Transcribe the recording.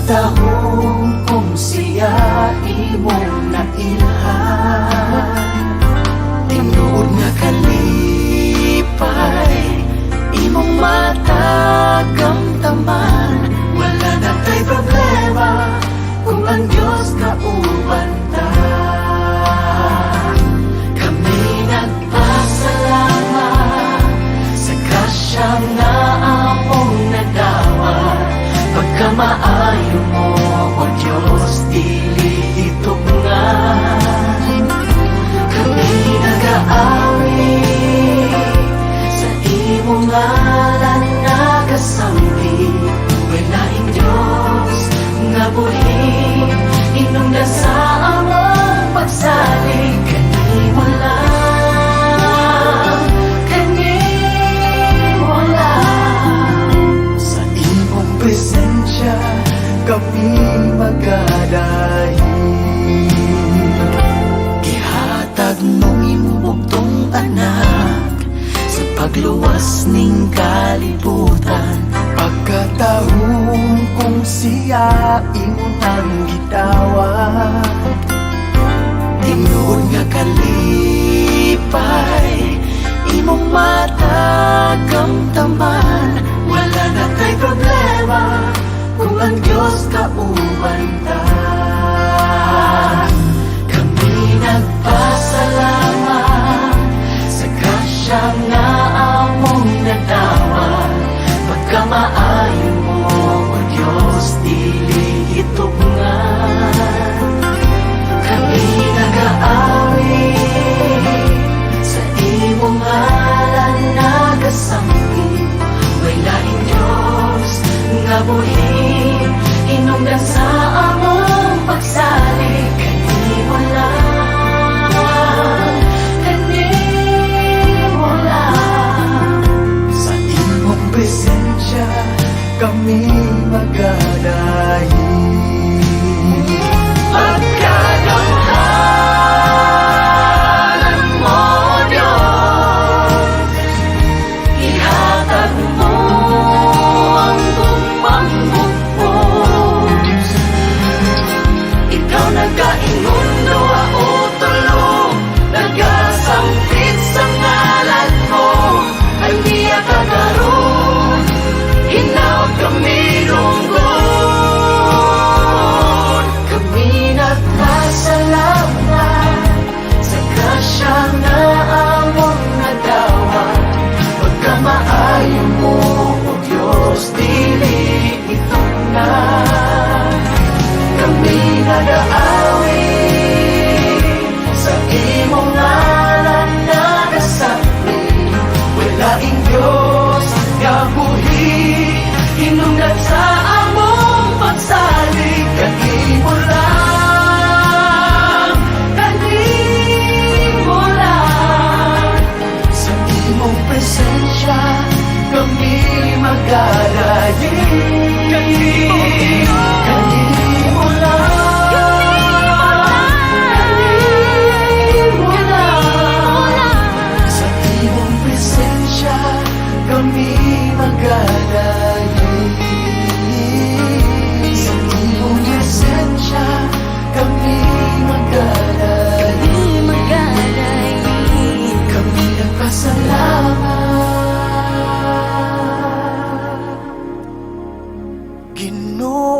Pagkatahong kung siya imong nailhan, tinuod nga kalipay imong matagamtaman. Wala na tay problema kung ang Diyos kauban ta. Kami nagpasalamat sa grasya nga among nadawat. Pagkamaayo mo, O Diyos, dili itugnan. Kami nag-aawi sa imong ngalan nagasambi. Walaing Diyos nga buhi inungdan sa among pagsalig. Kanimo lang, kanimo lang. Sa imong presensya kami magadahi. Gihatag mong imong bugtong anak sa pagluwas ning kalibutan. Pagkatahong kung siya imong nang gitawat, tinuod nga kalipay imong matagamtaman. Wala na tay problema kung ang Diyos kauban ta. Kami nagpasalamat sa grasya nga among nadawat. Pagkamaayo mo, O Diyos, dili itugnan. Kami nag-aawi sa imong ngalan nagasambi. Walaing Diyos nga buhi inungdan sa among pagsalig. Kanimo lang, kanimo lang. Sa imong presensya kami magadahi. Pagkadamhanan mo, Diyos, ihatag mo ang bumambukos. Ikaw nagkaingon duha o tulo, nagasampit sa ngalan mo. Ay niya kagaroon, hinaot kami lunggon. Kami nagpasalamat sa grasya na among nadawat. Pagkamaayo mo, O Diyos, dili itugnan. Kami nag-aawi sa imong ngalan nagasapi. Walaing Diyos nga buhi inungdan sa among pagsalig. Kanimo lang, kanimo lang. Sa imong presensya kami magadahi. Kanimo lang, kanimo lang. Sa imong presensya kami magadahi. Sa imong presensya kami magadahi. Kami nagpasalamat, Ginoo.